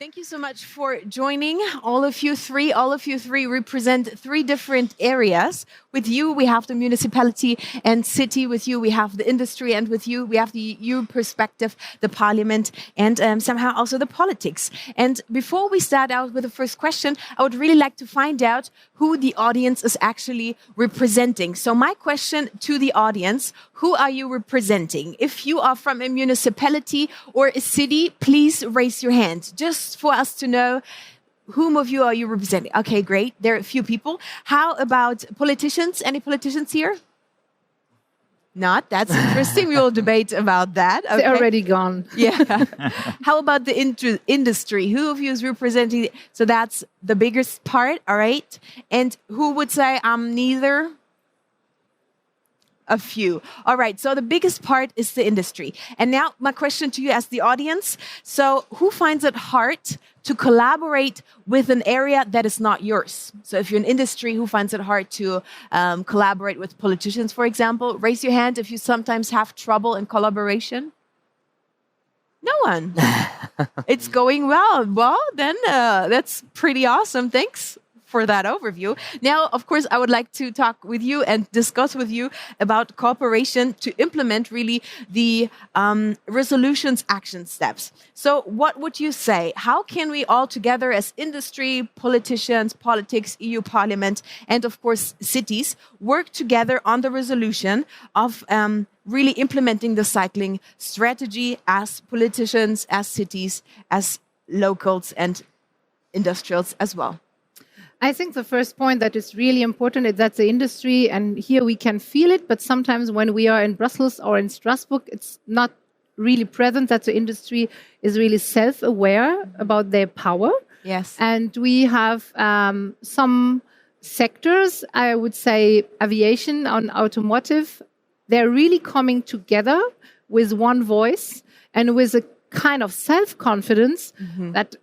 Thank you so much for joining, all of you three. All of you three represent three different areas. With you, we have the municipality and city. With you, we have the industry. And with you, we have the EU perspective, the parliament, and somehow also the politics. And before we start out with the first question, I would really like to find out who the audience is actually representing. So my question to the audience, who are you representing? If you are from a municipality or a city, please raise your hand, just for us to know whom of you are you representing. Okay, great. There are a few people. How about politicians? Any politicians here? Not? That's interesting. We will debate about that. Okay. They're already gone. Yeah. How about the industry? Who of you is representing? So that's the biggest part, all right? And who would say I'm neither? A few. All right. So the biggest part is the industry. And now my question to you as the audience. So who finds it hard to collaborate with an area that is not yours? So if you're in industry, who finds it hard to collaborate with politicians, for example? Raise your hand if you sometimes have trouble in collaboration. No one. It's going well. Well, then that's pretty awesome. Thanks for that overview. Now, of course, I would like to talk with you and discuss with you about cooperation to implement really the resolutions action steps. So what would you say? How can we all together as industry, politicians, politics, EU Parliament, and of course, cities work together on the resolution of really implementing the cycling strategy as politicians, as cities, as locals and industrials as well? I think the first point that is really important is that the industry, and here we can feel it, but sometimes when we are in Brussels or in Strasbourg, it's not really present that the industry is really self-aware about their power. Yes. And we have some sectors, I would say aviation and automotive, they're really coming together with one voice and with a kind of self-confidence that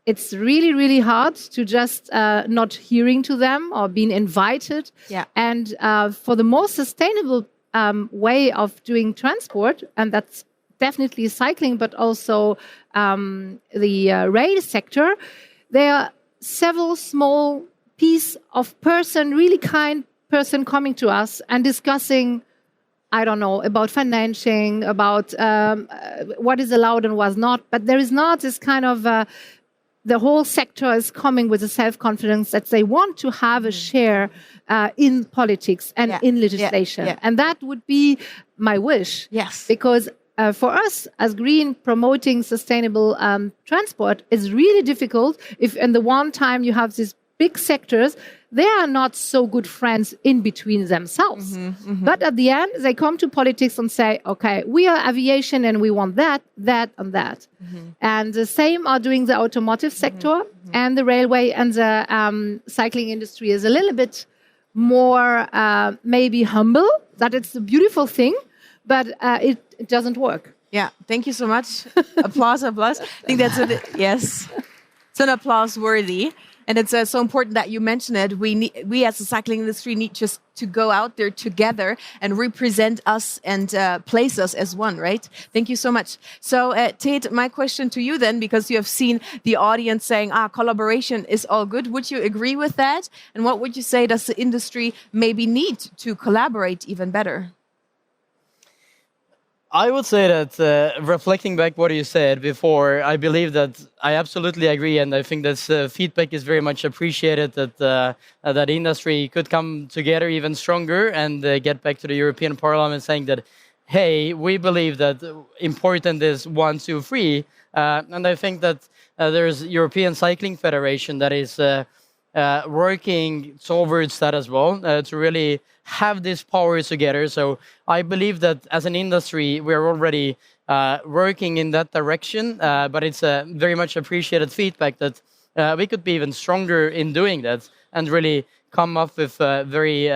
it's really, really hard to just not hearing to them or being invited. Yeah. And for the most sustainable way of doing transport, and that's definitely cycling, but also the rail sector, there are several small pieces of really kind person coming to us and discussing, I don't know, about financing, about what is allowed and was not. But there is not this kind of the whole sector is coming with a self-confidence that they want to have a share in politics and in legislation. Yeah. And that would be my wish. Yes. Because for us as Green, promoting sustainable transport is really difficult if in the one time you have these big sectors, they are not so good friends in between themselves. But at the end, they come to politics and say, okay, we are aviation and we want that, that, and that. And the same are doing the automotive sector and the railway and the cycling industry is a little bit more maybe humble, that it's a beautiful thing, but it doesn't work. Yeah, thank you so much. Applause, applause. I think that's yes, it's an applause worthy. And it's so important that you mention it. We as a cycling industry need just to go out there together and represent us and place us as one, right? Thank you so much. So, Tate, my question to you then, because you have seen the audience saying, collaboration is all good. Would you agree with that? And what would you say does the industry maybe need to collaborate even better? I would say that reflecting back what you said before, I believe that I absolutely agree, and I think that feedback is very much appreciated. That industry could come together even stronger and get back to the European Parliament saying that, hey, we believe that important is 1, 2, 3, and I think that there's European Cycling Federation that is working towards that as well to really have this power together. So I believe that as an industry, we're already working in that direction, but it's a very much appreciated feedback that we could be even stronger in doing that and really come up with very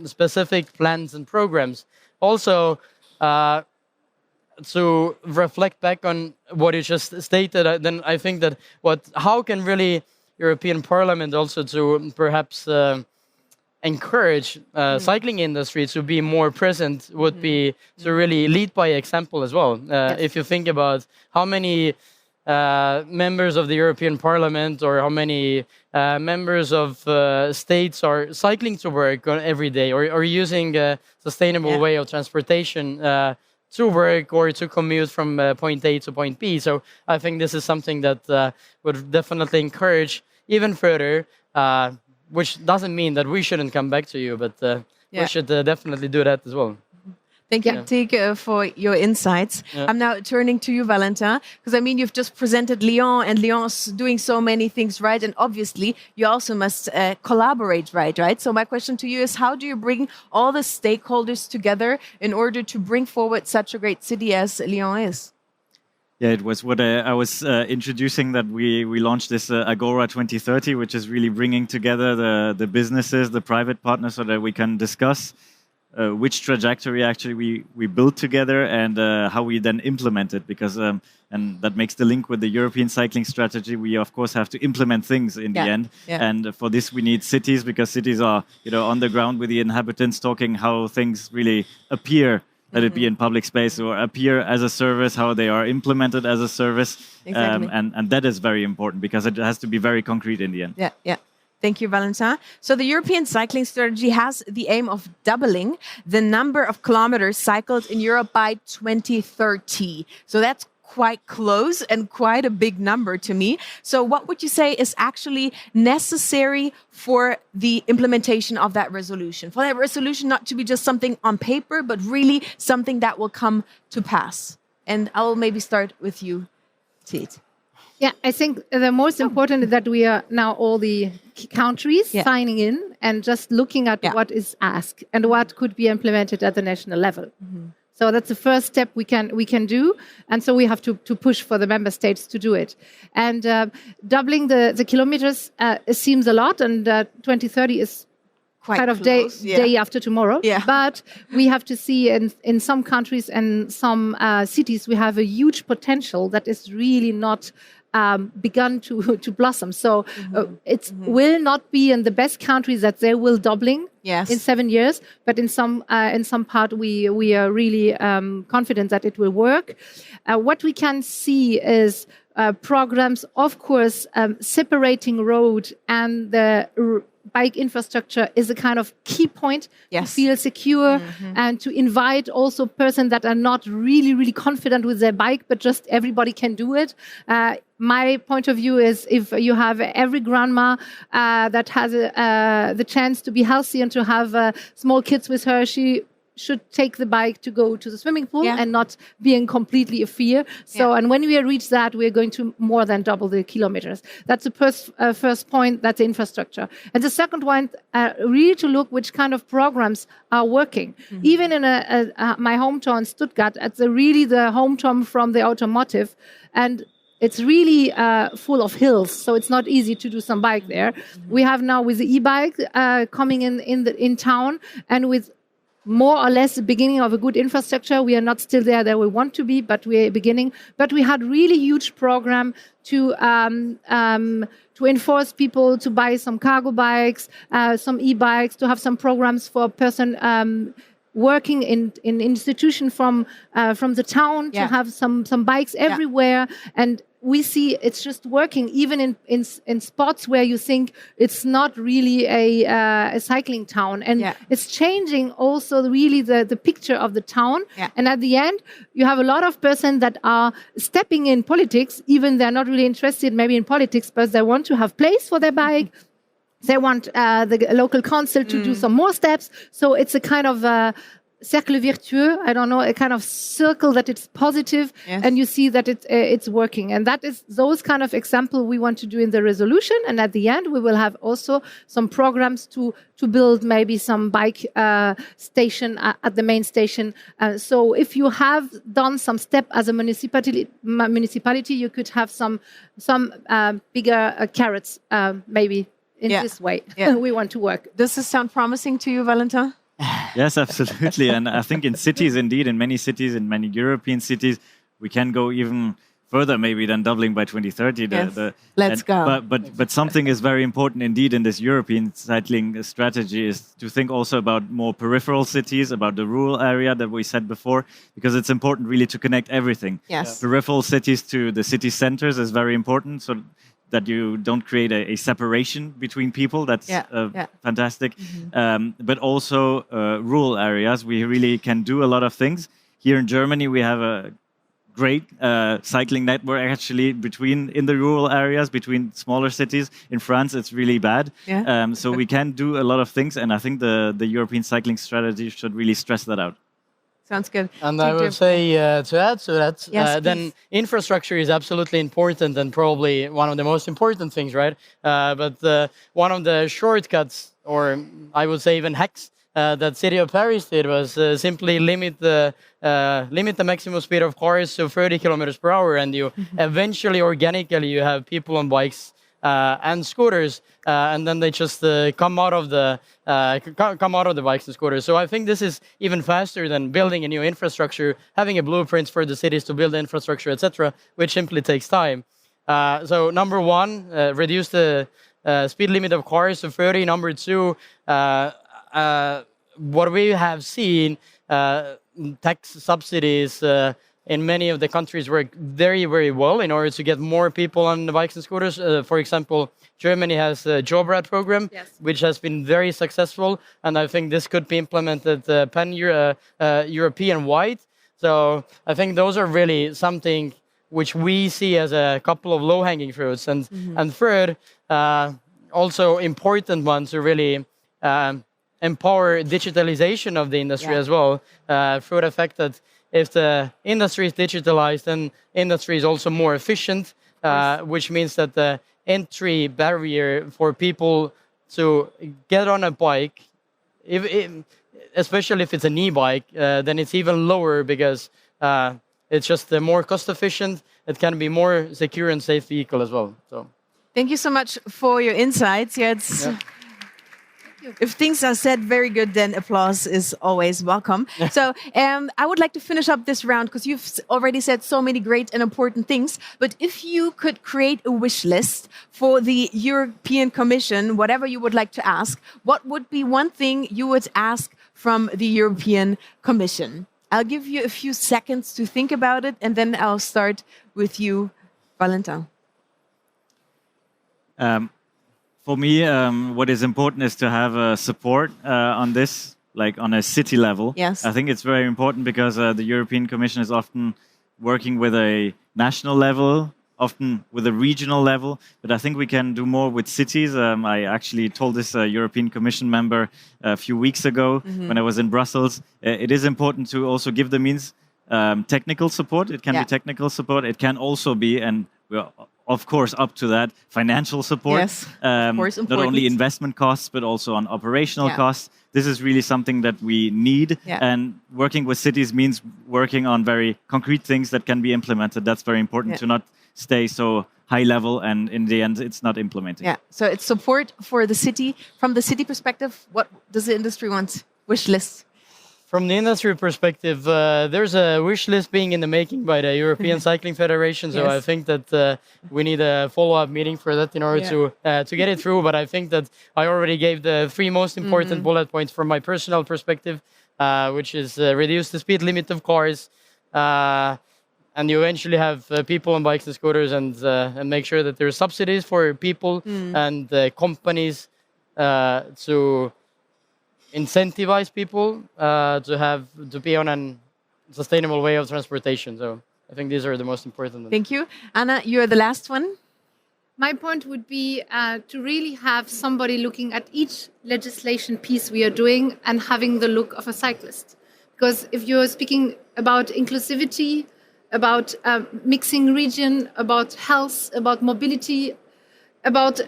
specific plans and programs. Also, to reflect back on what you just stated, then I think that how can really European Parliament also to perhaps encourage cycling industry to be more present would be to really lead by example as well. If you think about how many members of the European Parliament or how many members of states are cycling to work every day or using a sustainable way of transportation to work or to commute from point A to point B. So I think this is something that would definitely encourage even further, which doesn't mean that we shouldn't come back to you, but we should definitely do that as well. Thank you, Tike, for your insights. I'm now turning to you, Valentin, because I mean, you've just presented Lyon, and Lyon's doing so many things right, and obviously you also must collaborate, right? So my question to you is, how do you bring all the stakeholders together in order to bring forward such a great city as Lyon is? Yeah, it was what I was introducing, that we launched this Agora 2030, which is really bringing together the businesses, the private partners, so that we can discuss which trajectory actually we build together and how we then implement it. Because and that makes the link with the European cycling strategy. We of course have to implement things in the end, and for this we need cities, because cities are on the ground with the inhabitants, talking how things really appear. Let it be in public space or appear as a service, how they are implemented as a service, and that is very important because it has to be very concrete in the end. Yeah. Thank you, Valentin. So the European cycling strategy has the aim of doubling the number of kilometers cycled in Europe by 2030. So that's quite close and quite a big number to me. So what would you say is actually necessary for the implementation of that resolution? For that resolution not to be just something on paper, but really something that will come to pass. And I will maybe start with you, Tiet. Yeah, I think the most important is that we are now all the countries signing in and just looking at what is asked and what could be implemented at the national level. So that's the first step we can do, and so we have to push for the member states to do it. And doubling the kilometers seems a lot, and 2030 is quite kind of day after tomorrow. But we have to see in some countries and some cities we have a huge potential that is really not begun to blossom. So it will not be in the best countries that they will doubling in 7 years, but in some part we are really confident that it will work. What we can see is programs, of course, separating road and the bike infrastructure is a kind of key point to feel secure and to invite also persons that are not really confident with their bike, but just everybody can do it. My point of view is if you have every grandma that has the chance to be healthy and to have small kids with her, she should take the bike to go to the swimming pool and not being completely a fear. So, and when we reach that, we're going to more than double the kilometers. That's the first point, that's the infrastructure. And the second one, really to look which kind of programs are working. Even in my hometown, Stuttgart, it's really the hometown from the automotive, and it's really full of hills, so it's not easy to do some bike there. We have now with the e-bike coming in town, and with more or less the beginning of a good infrastructure. We are not still there we want to be, but we are beginning. But we had really huge program to enforce people to buy some cargo bikes, some e-bikes, to have some programs for a person working in institution from the town to have some bikes everywhere. And we see it's just working even in spots where you think it's not really a cycling town, and it's changing also really the picture of the town. And at the end you have a lot of persons that are stepping in politics, even they're not really interested maybe in politics, but they want to have place for their bike. They want the local council to do some more steps. So it's a kind of cercle vertueux, I don't know, a kind of circle that it's positive, and you see that it's working. And that is those kind of example we want to do in the resolution. And at the end, we will have also some programs to build maybe some bike station at the main station. So if you have done some step as a municipality, you could have some bigger carrots maybe in this way. We want to work. Does this sound promising to you, Valentin? Yes, absolutely. And I think in cities, indeed, in many cities, in many European cities, we can go even further maybe than doubling by 2030. Yes. Let's go. But something is very important indeed in this European cycling strategy is to think also about more peripheral cities, about the rural area that we said before, because it's important really to connect everything. Yes. Peripheral cities to the city centers is very important, so that you don't create a separation between people. That's fantastic. But also rural areas, we really can do a lot of things. Here in Germany, we have a great cycling network actually in the rural areas, between smaller cities. In France, it's really bad. So we can do a lot of things, and I think the European cycling strategy should really stress that out. Sounds good. And I would say to add to that, then please. infrastructure is absolutely important and probably one of the most important things, right? But one of the shortcuts, or I would say even hacks, that City of Paris did was simply limit the maximum speed of cars to 30 kilometers per hour, and you eventually, organically, you have people on bikes and scooters, and then they just come out of the bikes and scooters. So I think this is even faster than building a new infrastructure, having a blueprint for the cities to build the infrastructure, etc., which simply takes time. So number one, reduce the speed limit of cars to 30. Number two, what we have seen, tax subsidies in many of the countries work very, very well in order to get more people on the bikes and scooters. For example, Germany has a Jobrad program, which has been very successful, and I think this could be implemented European-wide. So I think those are really something which we see as a couple of low-hanging fruits. And third, also important one to really empower digitalization of the industry as well, through the fact that if the industry is digitalized, then industry is also more efficient, which means that the entry barrier for people to get on a bike, especially if it's an e-bike, then it's even lower because it's just more cost efficient. It can be more secure and safe vehicle as well. So, thank you so much for your insights. If things are said very good, then applause is always welcome. So I would like to finish up this round because you've already said so many great and important things. But if you could create a wish list for the European Commission, whatever you would like to ask, what would be one thing you would ask from the European Commission? I'll give you a few seconds to think about it, and then I'll start with you, Valentin. For me, what is important is to have support on this, like on a city level. Yes. I think it's very important because the European Commission is often working with a national level, often with a regional level, but I think we can do more with cities. I actually told this European Commission member a few weeks ago when I was in Brussels. It is important to also give the means technical support. It can be technical support. It can also be, and we're of course, up to that, financial support. Yes, of course, not only investment costs, but also on operational costs. This is really something that we need. And working with cities means working on very concrete things that can be implemented. That's very important to not stay so high level and in the end, it's not implemented. Yeah, so it's support for the city. From the city perspective, what does the industry want? Wish list? From the industry perspective, there's a wish list being in the making by the European Cycling Federation. So I think that we need a follow-up meeting for that in order to get it through. But I think that I already gave the three most important bullet points from my personal perspective, which is reduce the speed limit of cars, and you eventually have people on bikes and scooters, and make sure that there's subsidies for people and companies to incentivize people to be on a sustainable way of transportation. So I think these are the most important. Thank you. Anna, you're the last one. My point would be to really have somebody looking at each legislation piece we are doing and having the look of a cyclist. Because if you're speaking about inclusivity, about mixing region, about health, about mobility, about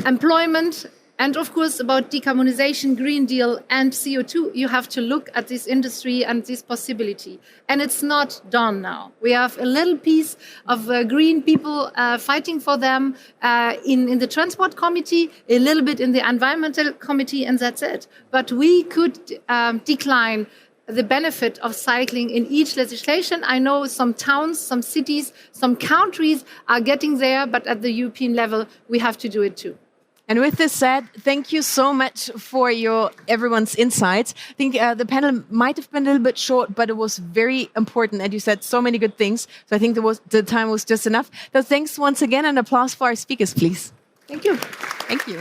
employment, and of course, about decarbonization, Green Deal, and CO2, you have to look at this industry and this possibility. And it's not done now. We have a little piece of green people fighting for them in the Transport Committee, a little bit in the Environmental Committee, and that's it. But we could decline the benefit of cycling in each legislation. I know some towns, some cities, some countries are getting there, but at the European level, we have to do it too. And with this said, thank you so much for everyone's insights. I think the panel might have been a little bit short, but it was very important. And you said so many good things. So I think the time was just enough. So thanks once again, and applause for our speakers, please. Thank you. Thank you.